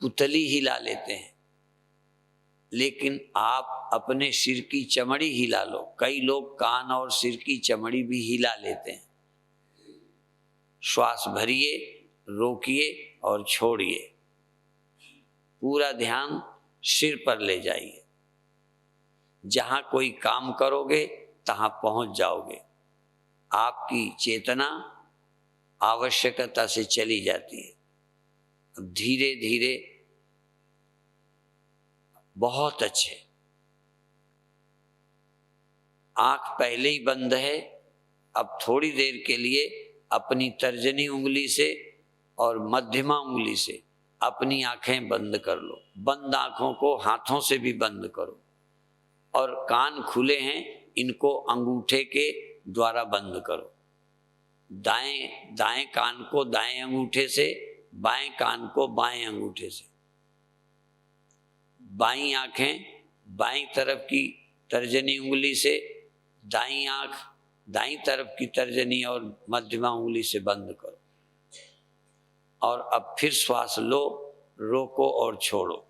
पुतली हिला लेते हैं, लेकिन आप अपने सिर की चमड़ी हिला लो। कई लोग कान और सिर की चमड़ी भी हिला लेते हैं। श्वास भरिए, रोकिए और छोड़िए। पूरा ध्यान सिर पर ले जाइए। जहां कोई काम करोगे तहां पहुंच जाओगे। आपकी चेतना आवश्यकता से चली जाती है। अब धीरे धीरे, बहुत अच्छे। आंख पहले ही बंद है, अब थोड़ी देर के लिए अपनी तर्जनी उंगली से और मध्यमा उंगली से अपनी आंखें बंद कर लो। बंद आंखों को हाथों से भी बंद करो। और कान खुले हैं, इनको अंगूठे के द्वारा बंद करो। दाएं कान को दाएं अंगूठे से, बाएं कान को बाएं अंगूठे से। बाईं आंखें बाईं तरफ की तर्जनी उंगली से, दाईं आंख दाईं तरफ की तर्जनी और मध्यमा उंगली से बंद करो। और अब फिर श्वास लो, रोको और छोड़ो।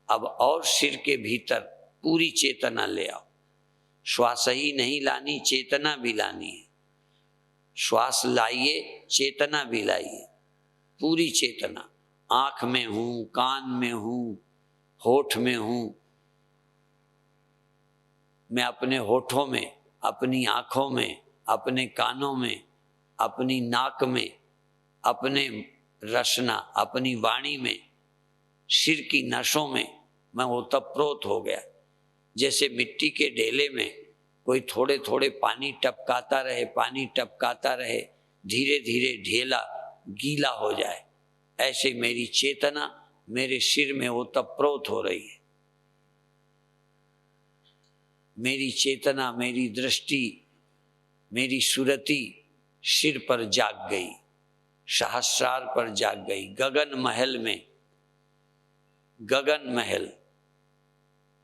अब और सिर के भीतर पूरी चेतना ले आओ। श्वास ही नहीं लानी, चेतना भी लानी है। श्वास लाइए, चेतना भी लाइए, पूरी चेतना। आंख में हूं, कान में हूं, होठ में हूं। मैं अपने होठों में, अपनी आंखों में, अपने कानों में, अपनी नाक में, अपने रसना, अपनी वाणी में, सिर की नसों में मैं ओतप्रोत हो गया। जैसे मिट्टी के ढेले में कोई थोड़े थोड़े पानी टपकाता रहे, पानी टपकाता रहे, धीरे धीरे ढेला गीला हो जाए, ऐसे मेरी चेतना मेरे सिर में ओतप्रोत हो रही है। मेरी चेतना, मेरी दृष्टि, मेरी सुरति सिर पर जाग गई, सहस्रार पर जाग गई, गगन महल में। गगन महल,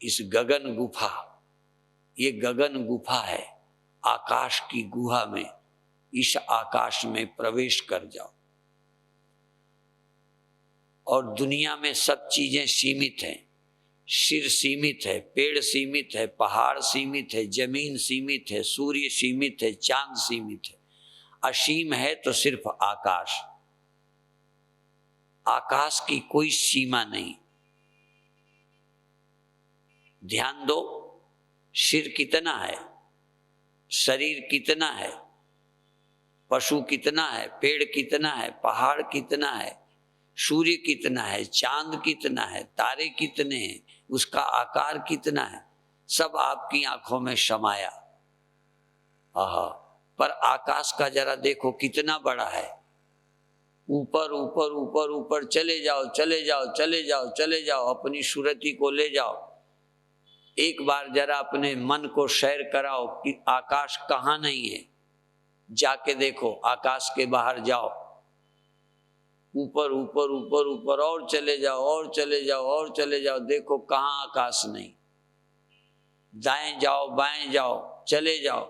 इस गगन गुफा, ये गगन गुफा है, आकाश की गुहा में, इस आकाश में प्रवेश कर जाओ। और दुनिया में सब चीजें सीमित हैं, सिर सीमित है, पेड़ सीमित है, पहाड़ सीमित है, जमीन सीमित है, सूर्य सीमित है, चांद सीमित है। असीम है तो सिर्फ आकाश, आकाश की कोई सीमा नहीं। ध्यान दो, सिर कितना है, शरीर कितना है, पशु कितना है, पेड़ कितना है, पहाड़ कितना है, सूर्य कितना है, चांद कितना है, तारे कितने हैं, उसका आकार कितना है, सब आपकी आंखों में समाया। आहा, पर आकाश का जरा देखो कितना बड़ा है। ऊपर ऊपर ऊपर ऊपर चले जाओ, चले जाओ, चले जाओ, चले जाओ, अपनी सुरति को ले जाओ। एक बार जरा अपने मन को सैर कराओ कि आकाश कहाँ नहीं है। जाके देखो, आकाश के बाहर जाओ, ऊपर ऊपर ऊपर ऊपर और चले जाओ, और चले जाओ, और चले जाओ, देखो कहाँ आकाश नहीं। दाएं जाओ, बाएं जाओ, चले जाओ,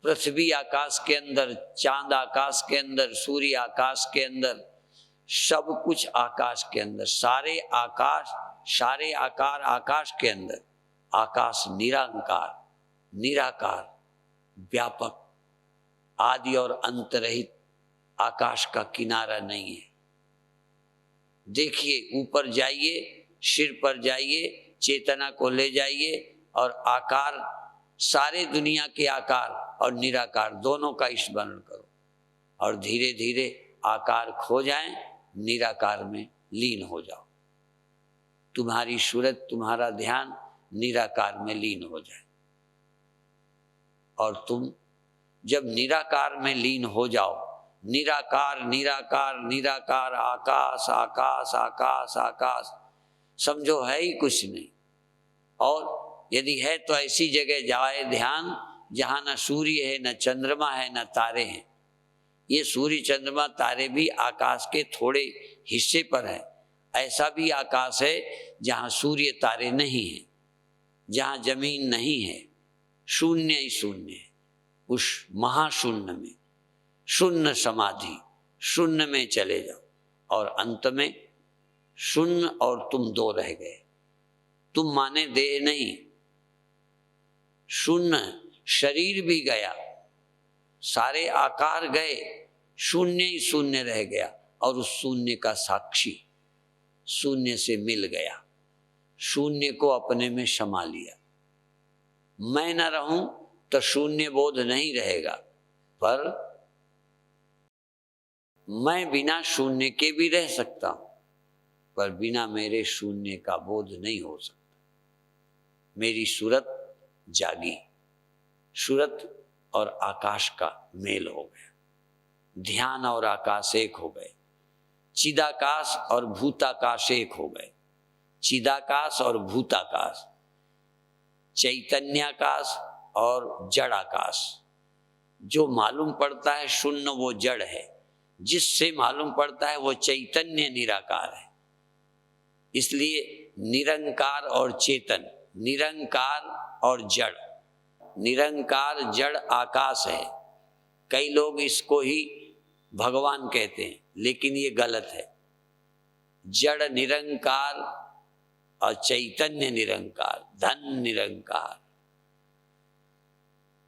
पृथ्वी आकाश के अंदर, चांद आकाश के अंदर, सूर्य आकाश के अंदर, सब कुछ आकाश के अंदर, सारे आकाश, सारे आकार आकाश के अंदर। आकाश निरंकार, निराकार, व्यापक, आदि और अंत रहित आकाश का किनारा नहीं है। देखिए, ऊपर जाइए, सिर पर जाइए, चेतना को ले जाइए और आकार, सारे दुनिया के आकार और निराकार दोनों का स्मरण करो और धीरे धीरे आकार खो जाएं, निराकार में लीन हो जाओ। तुम्हारी सूरत, तुम्हारा ध्यान निराकार में लीन हो जाए। और तुम जब निराकार में लीन हो जाओ, निराकार निराकार निराकार, आकाश आकाश आकाश आकाश, समझो है ही कुछ नहीं। और यदि है तो ऐसी जगह जाए ध्यान जहाँ न सूर्य है, न चंद्रमा है, न तारे हैं। ये सूर्य चंद्रमा तारे भी आकाश के थोड़े हिस्से पर है। ऐसा भी आकाश है जहाँ सूर्य तारे नहीं है, जहाँ जमीन नहीं है, शून्य ही शून्य है। उस महाशून्य में, शून्य समाधि, शून्य में चले जाओ और अंत में शून्य और तुम दो रह गए। तुम माने देह नहीं, शून्य, शरीर भी गया, सारे आकार गए, शून्य ही शून्य रह गया और उस शून्य का साक्षी शून्य से मिल गया, शून्य को अपने में समा लिया। मैं न रहूं तो शून्य बोध नहीं रहेगा, पर मैं बिना शून्य के भी रह सकता हूं, पर बिना मेरे शून्य का बोध नहीं हो सकता। मेरी सूरत जागी, सूरत और आकाश का मेल हो गया, ध्यान और आकाश एक हो गए, चिदाकाश और भूताकाश एक हो गए, चिदाकाश और भूताकाश, चैतन्याकाश और जड़ाकाश। जो मालूम पड़ता है शून्य वो जड़ है, जिससे मालूम पड़ता है वो चैतन्य निराकार है। इसलिए निरंकार और चेतन, निरंकार और जड़, निरंकार जड़ आकाश है। कई लोग इसको ही भगवान कहते हैं, लेकिन ये गलत है। जड़ निरंकार और चैतन्य निरंकार, धन निरंकार,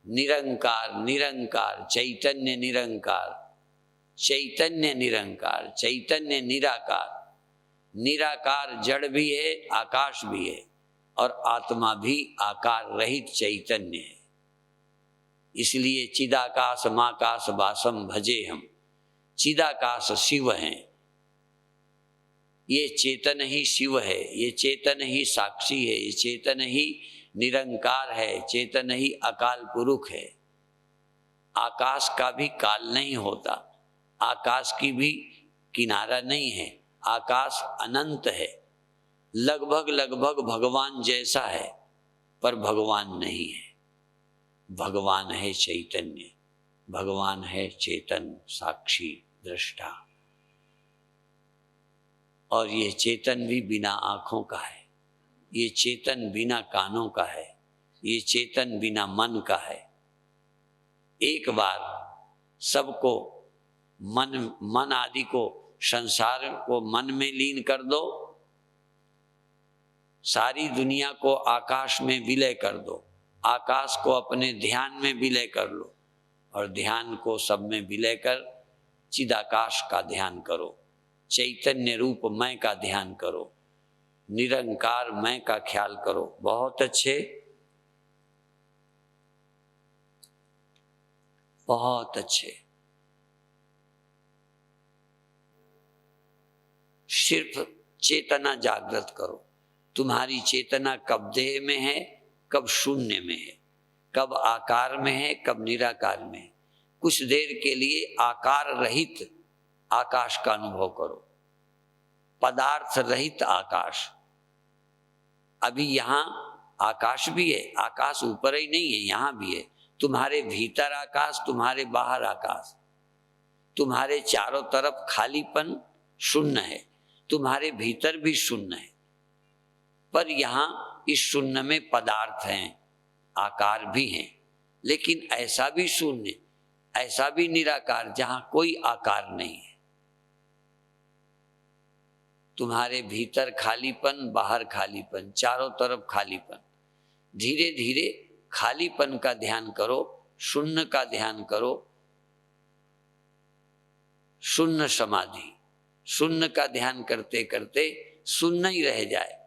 निरंकार निरंकार, चैतन्य निरंकार, चैतन्य निरंकार, चैतन्य निराकार। निराकार जड़ भी है, आकाश भी है, और आत्मा भी आकार रहित चैतन्य है। इसलिए चिदाकाश माकाश वासम भजे हम। चिदाकाश शिव हैं, ये चेतन ही शिव है, ये चेतन ही साक्षी है, ये चेतन ही निरंकार है, चेतन ही अकाल पुरुष है। आकाश का भी काल नहीं होता, आकाश की भी किनारा नहीं है, आकाश अनंत है, लगभग लगभग भगवान जैसा है, पर भगवान नहीं है। भगवान है चैतन्य, भगवान है चेतन, साक्षी, दृष्टा। और ये चेतन भी बिना आँखों का है, ये चेतन बिना कानों का है, ये चेतन बिना मन का है। एक बार सबको मन आदि को, संसार को मन में लीन कर दो, सारी दुनिया को आकाश में विलय कर दो, आकाश को अपने ध्यान में विलय कर लो, और ध्यान को सब में विलय कर चिदाकाश का ध्यान करो, चैतन्य रूप मैं का ध्यान करो, निरंकार मैं का ख्याल करो। बहुत अच्छे, बहुत अच्छे। सिर्फ चेतना जागृत करो। तुम्हारी चेतना कब देह में है, कब शून्य में है, कब आकार में है, कब निराकार में है। कुछ देर के लिए आकार रहित आकाश का अनुभव करो, पदार्थ रहित आकाश। अभी यहाँ आकाश भी है, आकाश ऊपर ही नहीं है, यहाँ भी है। तुम्हारे भीतर आकाश, तुम्हारे बाहर आकाश, तुम्हारे चारों तरफ खालीपन शून्य है, तुम्हारे भीतर भी शून्य है। पर यहाँ इस शून्य में पदार्थ हैं, आकार भी हैं, लेकिन ऐसा भी शून्य, ऐसा भी निराकार जहाँ कोई आकार नहीं है। तुम्हारे भीतर खालीपन, बाहर खालीपन, चारों तरफ खालीपन। धीरे धीरे खालीपन का ध्यान करो, शून्य का ध्यान करो। शून्य समाधि, शून्य का ध्यान करते करते शून्य ही रह जाए,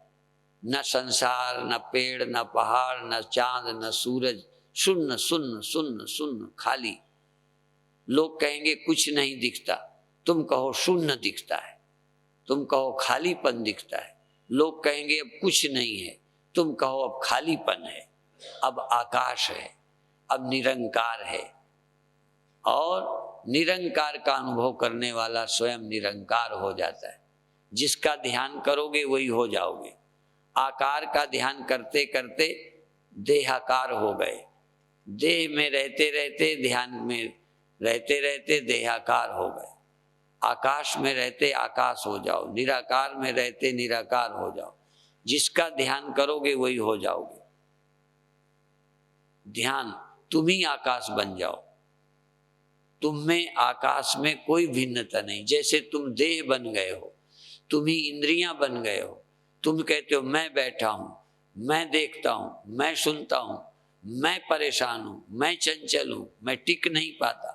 न संसार, न पेड़, न पहाड़, न चांद, न सूरज, शून्य शून्य शून्य शून्य, खाली। लोग कहेंगे कुछ नहीं दिखता, तुम कहो शून्य दिखता है, तुम कहो खालीपन दिखता है। लोग कहेंगे अब कुछ नहीं है, तुम कहो अब खालीपन है, अब आकाश है, अब निरंकार है। और निरंकार का अनुभव करने वाला स्वयं निरंकार हो जाता है। जिसका ध्यान करोगे वही हो जाओगे। आकार का ध्यान करते करते देहाकार हो गए, देह में रहते रहते, ध्यान में रहते रहते देहाकार हो गए। आकाश में रहते आकाश हो जाओ, निराकार में रहते निराकार हो जाओ। जिसका ध्यान करोगे वही हो जाओगे। ध्यान, तुम ही आकाश बन जाओ। तुम में आकाश में कोई भिन्नता नहीं। जैसे तुम देह बन गए हो, तुम ही इंद्रियां बन गए हो। तुम कहते हो मैं बैठा हूं, मैं देखता हूं, मैं सुनता हूं, मैं परेशान हूं, मैं चंचल हूं, मैं टिक नहीं पाता।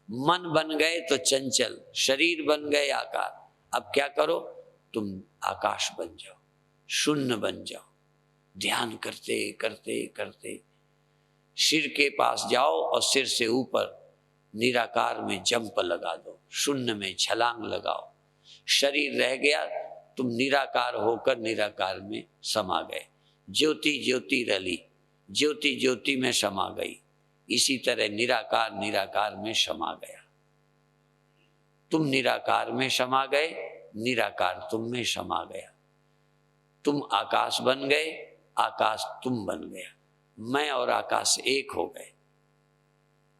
मन बन गए तो चंचल, शरीर बन गए आकार। अब क्या करो, तुम आकाश बन जाओ, शून्य बन जाओ। ध्यान करते करते करते सिर के पास जाओ और सिर से ऊपर निराकार में जंप लगा दो, शून्य में छलांग लगाओ। शरीर रह गया, तुम निराकार होकर निराकार में समा गए। ज्योति ज्योति रली, ज्योति ज्योति में समा गई। इसी तरह निराकार निराकार में समा गया। तुम निराकार में समा गए, निराकार तुम में समा गया। तुम आकाश बन गए, आकाश तुम बन गया। मैं और आकाश एक हो गए।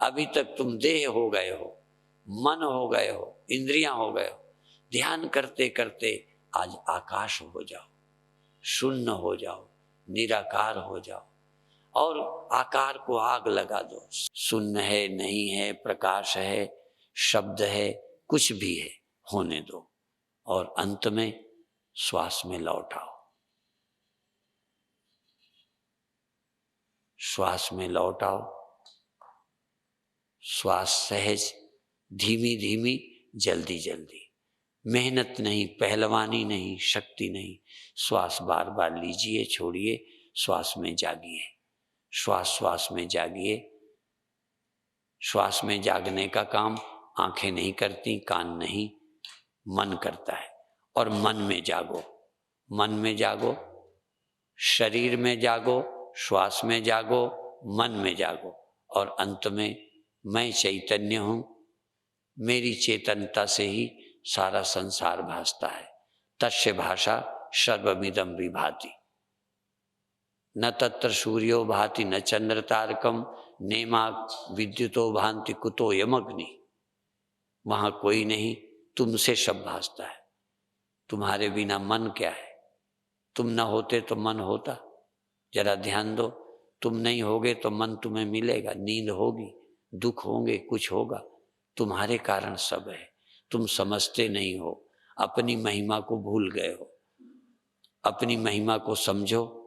अभी तक तुम देह हो गए हो, मन हो गए हो, इंद्रियां हो गए हो। ध्यान करते करते आज आकाश हो जाओ, शून्य हो जाओ, निराकार हो जाओ और आकार को आग लगा दो। शून्य है, नहीं है, प्रकाश है, शब्द है, कुछ भी है, होने दो और अंत में श्वास में लौट आओ। श्वास में लौट आओ। श्वास सहज, धीमी धीमी, जल्दी जल्दी। मेहनत नहीं, पहलवानी नहीं, शक्ति नहीं। श्वास बार बार लीजिए, छोड़िए, श्वास में जागिए। श्वास श्वास में जागिए। श्वास में जागने का काम आंखें नहीं करती, कान नहीं, मन करता है। और मन में जागो, मन में जागो, शरीर में जागो, श्वास में जागो, मन में जागो, और अंत में मैं चैतन्य हूँ, मेरी चेतनता से ही सारा संसार भासता है। तस्य भाषा सर्वमिदं विभाति, न तत्र सूर्यो भाति न चंद्र तारकम नेमा विद्युतो भांति कुतो यमग्नि। वहां कोई नहीं, तुमसे सब भासता है। तुम्हारे बिना मन क्या है? तुम न होते तो मन होता? जरा ध्यान दो, तुम नहीं होगे तो मन तुम्हें मिलेगा, नींद होगी, दुख होंगे, कुछ होगा। तुम्हारे कारण सब है, तुम समझते नहीं हो, अपनी महिमा को भूल गए हो। अपनी महिमा को समझो।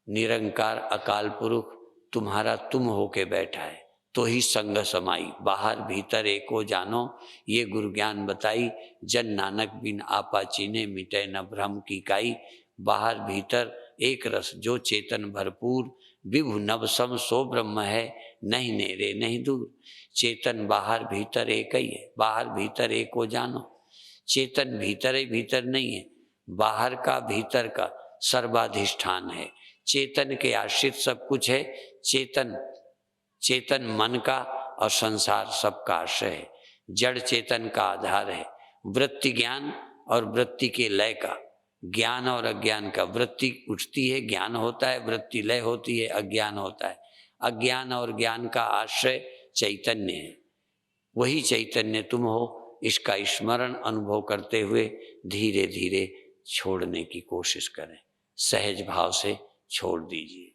निरंकार अकाल पुरुष तुम्हारा तुम होके बैठा है, तो ही संग समाई, बाहर भीतर एको जानो, ये गुरु ज्ञान बताई, जन नानक बिन आपा चीने, मिटे न भ्रम की काई। बाहर भीतर एक रस जो चेतन भरपूर, विभु नभ सम सो ब्रह्म है, नहीं नेरे नहीं दूर। चेतन बाहर भीतर एक ही है, बाहर भीतर एको जानो। चेतन भीतर ही भीतर नहीं है, बाहर का भीतर का सर्वाधिष्ठान है। चेतन के आश्रित सब कुछ है। चेतन मन का और संसार सबका आश्रय है। जड़ चेतन का आधार है। वृत्ति ज्ञान और वृत्ति के लय का, ज्ञान और अज्ञान का। वृत्ति उठती है, ज्ञान होता है, वृत्ति लय होती है, अज्ञान होता है। अज्ञान और ज्ञान का आश्रय चैतन्य है। वही चैतन्य तुम हो। इसका स्मरण अनुभव करते हुए धीरे धीरे छोड़ने की कोशिश करें। सहज भाव से छोड़ दीजिए।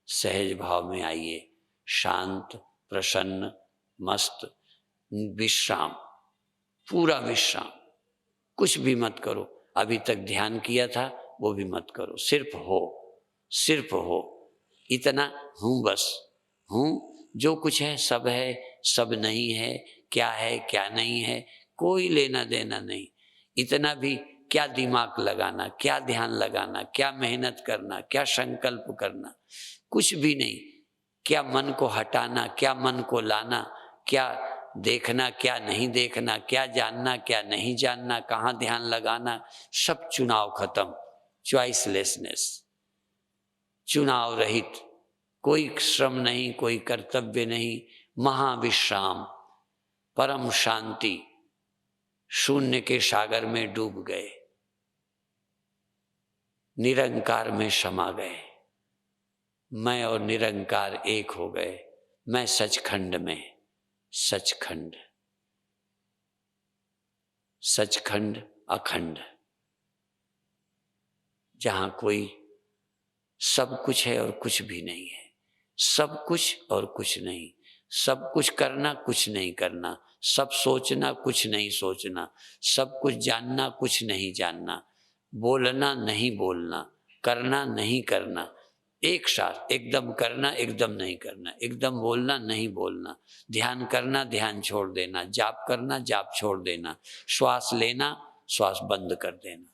सहज भाव में आइए, शांत, प्रसन्न, मस्त, विश्राम, पूरा विश्राम। कुछ भी मत करो, अभी तक ध्यान किया था वो भी मत करो, सिर्फ हो, सिर्फ हो। इतना हूँ, बस हूँ, जो कुछ है सब है, सब नहीं है, क्या है क्या नहीं है, कोई लेना देना नहीं। इतना भी क्या दिमाग लगाना, क्या ध्यान लगाना, क्या मेहनत करना, क्या संकल्प करना, कुछ भी नहीं। क्या मन को हटाना, क्या मन को लाना, क्या देखना क्या नहीं देखना, क्या जानना क्या नहीं जानना, कहाँ ध्यान लगाना, सब चुनाव खत्म। चॉइसलेसनेस, चुनाव रहित, कोई श्रम नहीं, कोई कर्तव्य नहीं, महाविश्राम, परम शांति। शून्य के सागर में डूब गए, निरंकार में समा गए। मैं और निरंकार एक हो गए। मैं सचखंड में, सचखंड, सचखंड अखंड, जहां कोई सब कुछ है और कुछ भी नहीं है। सब कुछ और कुछ नहीं, सब कुछ करना कुछ नहीं करना, सब सोचना कुछ नहीं सोचना, सब कुछ जानना कुछ नहीं जानना, बोलना नहीं बोलना, करना नहीं करना, एक साथ एकदम करना एकदम नहीं करना, एकदम बोलना नहीं बोलना, ध्यान करना ध्यान छोड़ देना, जाप करना जाप छोड़ देना, श्वास लेना श्वास बंद कर देना,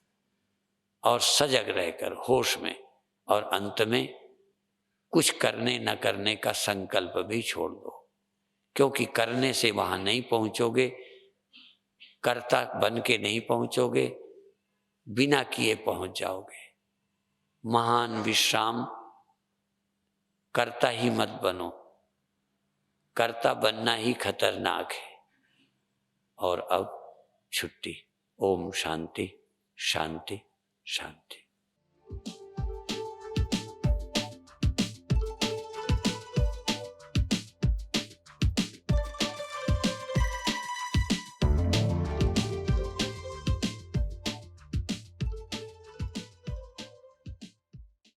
और सजग रहकर होश में। और अंत में कुछ करने न करने का संकल्प भी छोड़ दो, क्योंकि करने से वहां नहीं पहुंचोगे, कर्ता बन के नहीं पहुंचोगे, बिना किए पहुंच जाओगे। महान विश्राम, कर्ता ही मत बनो, कर्ता बनना ही खतरनाक है। और अब छुट्टी। ओम शांति शांति शांति।